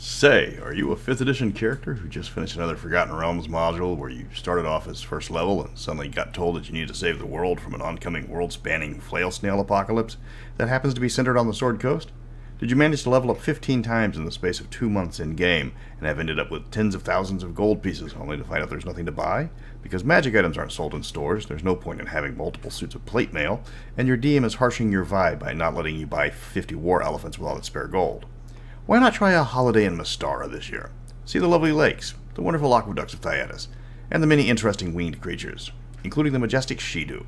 Say, are you a 5th edition character who just finished another Forgotten Realms module where you started off as first level and suddenly got told that you needed to save the world from an oncoming world-spanning flail snail apocalypse that happens to be centered on the Sword Coast? Did you manage to level up 15 times in the space of 2 months in-game and have ended up with tens of thousands of gold pieces only to find out there's nothing to buy? Because magic items aren't sold in stores, there's no point in having multiple suits of plate mail, and your DM is harshing your vibe by not letting you buy 50 war elephants with all its spare gold. Why not try a holiday in Mystara this year? See the lovely lakes, the wonderful aqueducts of Theatis, and the many interesting winged creatures, including the majestic Shidu.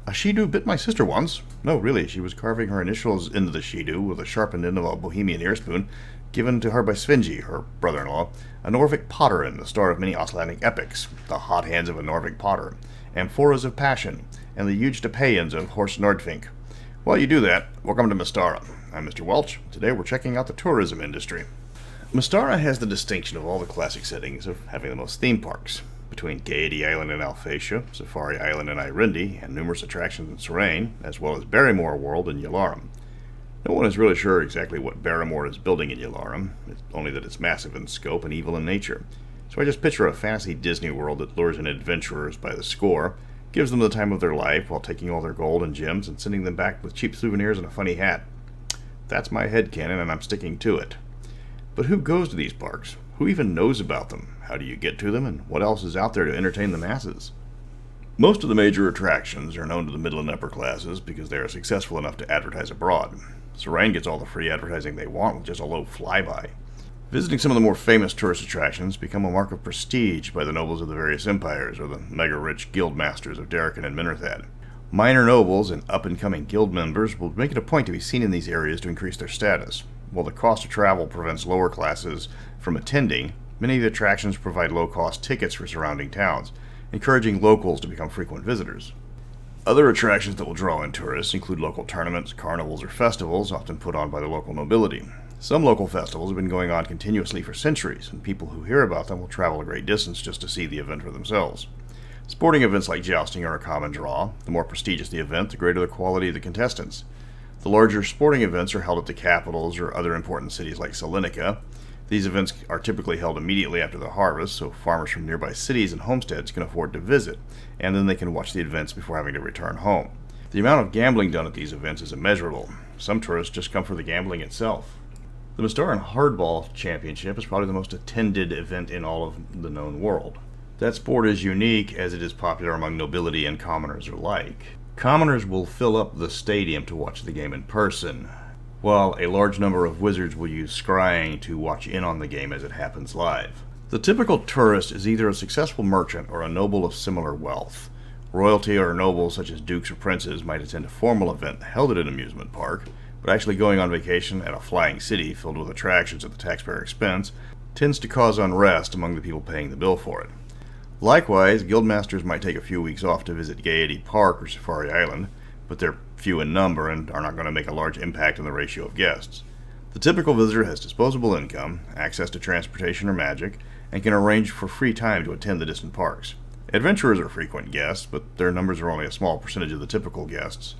A Shidu bit my sister once. No, really, she was carving her initials into the Shidu with a sharpened end of a Bohemian ear spoon given to her by Svenji, her brother-in-law, a Norvic Potterin, the star of many Icelandic epics, the hot hands of a Norvic Potter, Amphoras of Passion, and the huge Depayans of Horst Nordfink. While you do that, welcome to Mystara. I'm Mr. Welch. Today we're checking out the tourism industry. Mystara has the distinction of all the classic settings of having the most theme parks. Between Gaiety Island in Alphatia, Safari Island in Irindi, and numerous attractions in Serene, as well as Barimoor World in Yalarum. No one is really sure exactly what Barimoor is building in Yalarum, it's only that it's massive in scope and evil in nature. So I just picture a fantasy Disney world that lures in adventurers by the score, gives them the time of their life while taking all their gold and gems and sending them back with cheap souvenirs and a funny hat. That's my headcanon, and I'm sticking to it. But who goes to these parks? Who even knows about them? How do you get to them, and what else is out there to entertain the masses? Most of the major attractions are known to the middle and upper classes because they are successful enough to advertise abroad. Serene gets all the free advertising they want with just a low flyby. Visiting some of the more famous tourist attractions become a mark of prestige by the nobles of the various empires or the mega-rich guild masters of Darrican and Minerthad. Minor nobles and up-and-coming guild members will make it a point to be seen in these areas to increase their status. While the cost of travel prevents lower classes from attending, many of the attractions provide low-cost tickets for surrounding towns, encouraging locals to become frequent visitors. Other attractions that will draw in tourists include local tournaments, carnivals, or festivals often put on by the local nobility. Some local festivals have been going on continuously for centuries, and people who hear about them will travel a great distance just to see the event for themselves. Sporting events like jousting are a common draw. The more prestigious the event, the greater the quality of the contestants. The larger sporting events are held at the capitals or other important cities like Salonika. These events are typically held immediately after the harvest, so farmers from nearby cities and homesteads can afford to visit, and then they can watch the events before having to return home. The amount of gambling done at these events is immeasurable. Some tourists just come for the gambling itself. The Mystara Hardball Championship is probably the most attended event in all of the known world. That sport is unique as it is popular among nobility and commoners alike. Commoners will fill up the stadium to watch the game in person, while a large number of wizards will use scrying to watch in on the game as it happens live. The typical tourist is either a successful merchant or a noble of similar wealth. Royalty or nobles such as dukes or princes might attend a formal event held at an amusement park, but actually going on vacation at a flying city filled with attractions at the taxpayer expense tends to cause unrest among the people paying the bill for it. Likewise, guildmasters might take a few weeks off to visit Gaiety Park or Safari Island, but they're few in number and are not going to make a large impact on the ratio of guests. The typical visitor has disposable income, access to transportation or magic, and can arrange for free time to attend the distant parks. Adventurers are frequent guests, but their numbers are only a small percentage of the typical guests.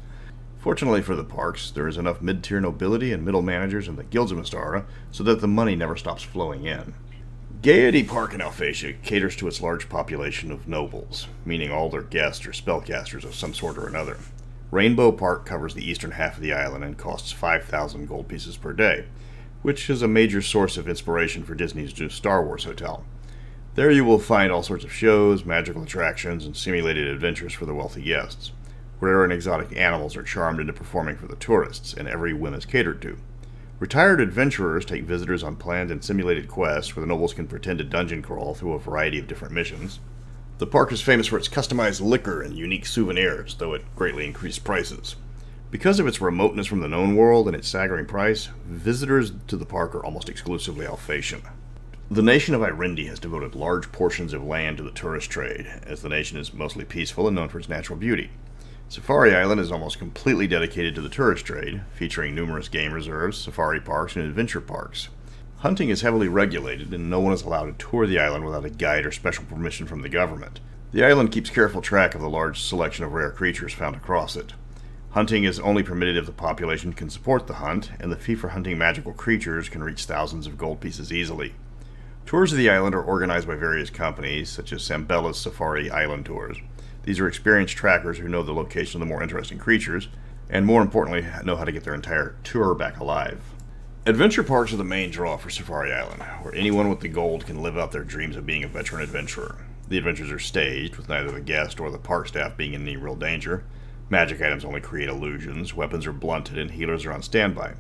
Fortunately for the parks, there is enough mid-tier nobility and middle managers in the guilds of Mystara so that the money never stops flowing in. Gaiety Park in Alphatia caters to its large population of nobles, meaning all their guests are spellcasters of some sort or another. Rainbow Park covers the eastern half of the island and costs 5,000 gold pieces per day, which is a major source of inspiration for Disney's new Star Wars hotel. There you will find all sorts of shows, magical attractions, and simulated adventures for the wealthy guests. Rare and exotic animals are charmed into performing for the tourists, and every whim is catered to. Retired adventurers take visitors on planned and simulated quests where the nobles can pretend to dungeon crawl through a variety of different missions. The park is famous for its customized liquor and unique souvenirs, though at greatly increased prices. Because of its remoteness from the known world and its staggering price, visitors to the park are almost exclusively Alphatian. The nation of Irindi has devoted large portions of land to the tourist trade, as the nation is mostly peaceful and known for its natural beauty. Safari Island is almost completely dedicated to the tourist trade, featuring numerous game reserves, safari parks, and adventure parks. Hunting is heavily regulated, and no one is allowed to tour the island without a guide or special permission from the government. The island keeps careful track of the large selection of rare creatures found across it. Hunting is only permitted if the population can support the hunt, and the fee for hunting magical creatures can reach thousands of gold pieces easily. Tours of the island are organized by various companies, such as Sambella's Safari Island Tours. These are experienced trackers who know the location of the more interesting creatures, and more importantly, know how to get their entire tour back alive. Adventure parks are the main draw for Safari Island, where anyone with the gold can live out their dreams of being a veteran adventurer. The adventures are staged, with neither the guest or the park staff being in any real danger. Magic items only create illusions, weapons are blunted, and healers are on standby.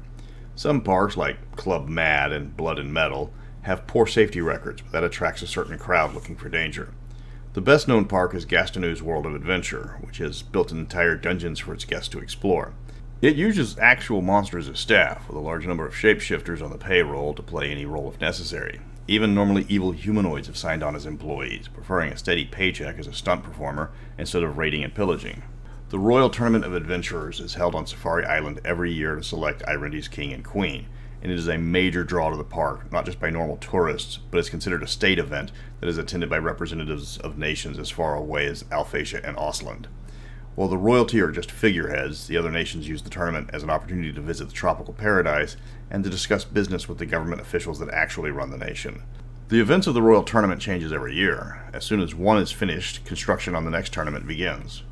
Some parks, like Club Mad and Blood and Metal, have poor safety records, but that attracts a certain crowd looking for danger. The best-known park is Gaston's World of Adventure, which has built entire dungeons for its guests to explore. It uses actual monsters as staff, with a large number of shapeshifters on the payroll to play any role if necessary. Even normally evil humanoids have signed on as employees, preferring a steady paycheck as a stunt performer instead of raiding and pillaging. The Royal Tournament of Adventurers is held on Safari Island every year to select Irendi's king and queen, and it is a major draw to the park, not just by normal tourists, but is considered a state event that is attended by representatives of nations as far away as Alphasia and Osland. While the royalty are just figureheads, the other nations use the tournament as an opportunity to visit the tropical paradise and to discuss business with the government officials that actually run the nation. The events of the Royal Tournament changes every year. As soon as one is finished, construction on the next tournament begins.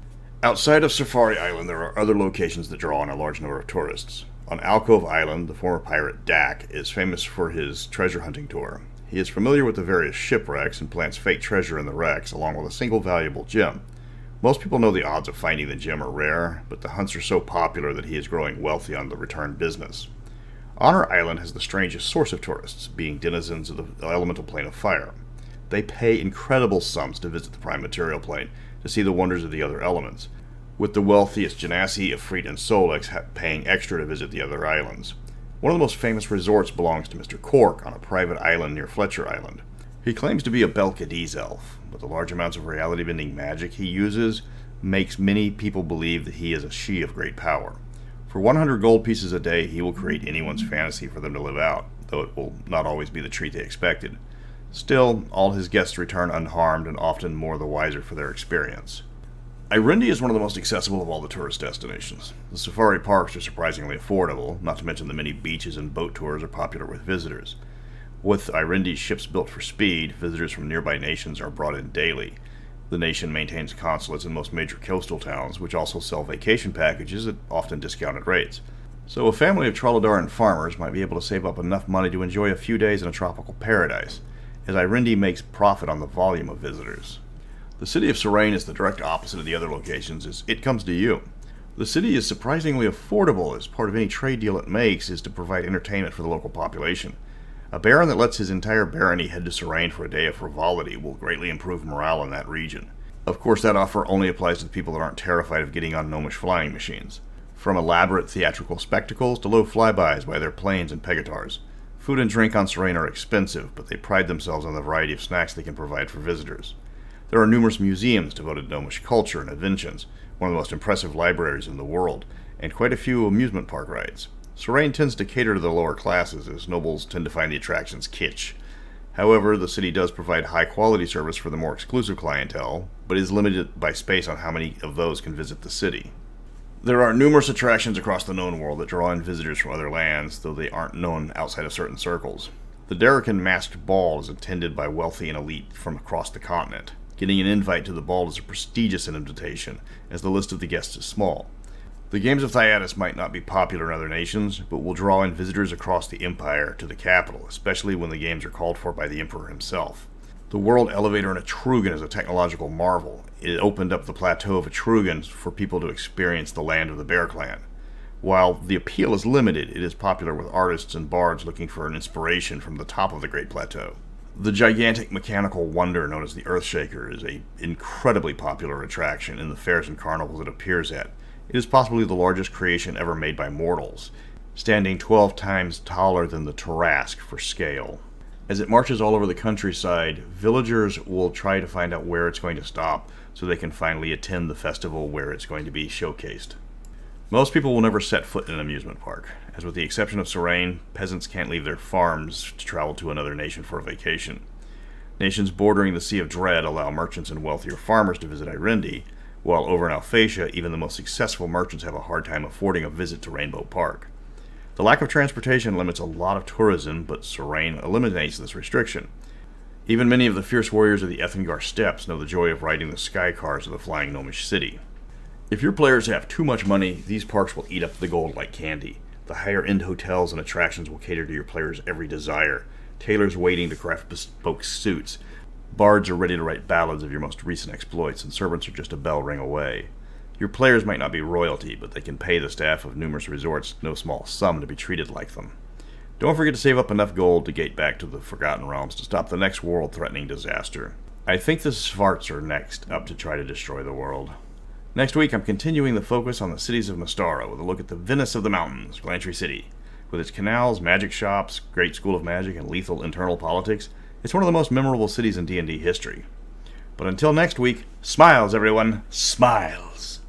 Outside of Safari Island, there are other locations that draw in a large number of tourists. On Alcove Island, the former pirate Dak is famous for his treasure hunting tour. He is familiar with the various shipwrecks and plants fake treasure in the wrecks, along with a single valuable gem. Most people know the odds of finding the gem are rare, but the hunts are so popular that he is growing wealthy on the return business. Honor Island has the strangest source of tourists, being denizens of the elemental plane of fire. They pay incredible sums to visit the prime material plane to see the wonders of the other elements, with the wealthiest Genasi, Ifrit, and Solex paying extra to visit the other islands. One of the most famous resorts belongs to Mr. Cork on a private island near Fletcher Island. He claims to be a Belcadese elf, but the large amounts of reality-bending magic he uses makes many people believe that he is a she of great power. For 100 gold pieces a day, he will create anyone's fantasy for them to live out, though it will not always be the treat they expected. Still, all his guests return unharmed and often more the wiser for their experience. Irendi is one of the most accessible of all the tourist destinations. The safari parks are surprisingly affordable, not to mention the many beaches and boat tours are popular with visitors. With Irendi's ships built for speed, visitors from nearby nations are brought in daily. The nation maintains consulates in most major coastal towns, which also sell vacation packages at often discounted rates. So a family of Trollodaran farmers might be able to save up enough money to enjoy a few days in a tropical paradise, as Irendi makes profit on the volume of visitors. The city of Serene is the direct opposite of the other locations, as it comes to you. The city is surprisingly affordable, as part of any trade deal it makes is to provide entertainment for the local population. A baron that lets his entire barony head to Serene for a day of frivolity will greatly improve morale in that region. Of course, that offer only applies to the people that aren't terrified of getting on gnomish flying machines. From elaborate theatrical spectacles to low flybys by their planes and pegatars. Food and drink on Serene are expensive, but they pride themselves on the variety of snacks they can provide for visitors. There are numerous museums devoted to gnomish culture and inventions, one of the most impressive libraries in the world, and quite a few amusement park rides. Serene tends to cater to the lower classes, as nobles tend to find the attractions kitsch. However, the city does provide high-quality service for the more exclusive clientele, but is limited by space on how many of those can visit the city. There are numerous attractions across the known world that draw in visitors from other lands, though they aren't known outside of certain circles. The Darrican Masked Ball is attended by wealthy and elite from across the continent. Getting an invite to the ball is a prestigious invitation, as the list of the guests is small. The games of Thyatis might not be popular in other nations, but will draw in visitors across the Empire to the capital, especially when the games are called for by the Emperor himself. The World Elevator in Etrugan is a technological marvel. It opened up the plateau of Etrugan for people to experience the land of the Bear Clan. While the appeal is limited, it is popular with artists and bards looking for an inspiration from the top of the Great Plateau. The gigantic mechanical wonder known as the Earthshaker is an incredibly popular attraction in the fairs and carnivals it appears at. It is possibly the largest creation ever made by mortals, standing 12 times taller than the Tarrasque for scale. As it marches all over the countryside, villagers will try to find out where it's going to stop so they can finally attend the festival where it's going to be showcased. Most people will never set foot in an amusement park, as with the exception of Serene, peasants can't leave their farms to travel to another nation for a vacation. Nations bordering the Sea of Dread allow merchants and wealthier farmers to visit Irendi, while over in Alphasia, even the most successful merchants have a hard time affording a visit to Rainbow Park. The lack of transportation limits a lot of tourism, but Serene eliminates this restriction. Even many of the fierce warriors of the Ethengar Steppes know the joy of riding the sky cars of the flying gnomish city. If your players have too much money, these parks will eat up the gold like candy. The higher-end hotels and attractions will cater to your players' every desire. Tailors waiting to craft bespoke suits. Bards are ready to write ballads of your most recent exploits, and servants are just a bell ring away. Your players might not be royalty, but they can pay the staff of numerous resorts no small sum to be treated like them. Don't forget to save up enough gold to gate back to the Forgotten Realms to stop the next world-threatening disaster. I think the Svarts are next up to try to destroy the world. Next week, I'm continuing the focus on the cities of Mystara with a look at the Venice of the Mountains, Glantry City. With its canals, magic shops, great school of magic, and lethal internal politics, it's one of the most memorable cities in D&D history. But until next week, smiles everyone, smiles!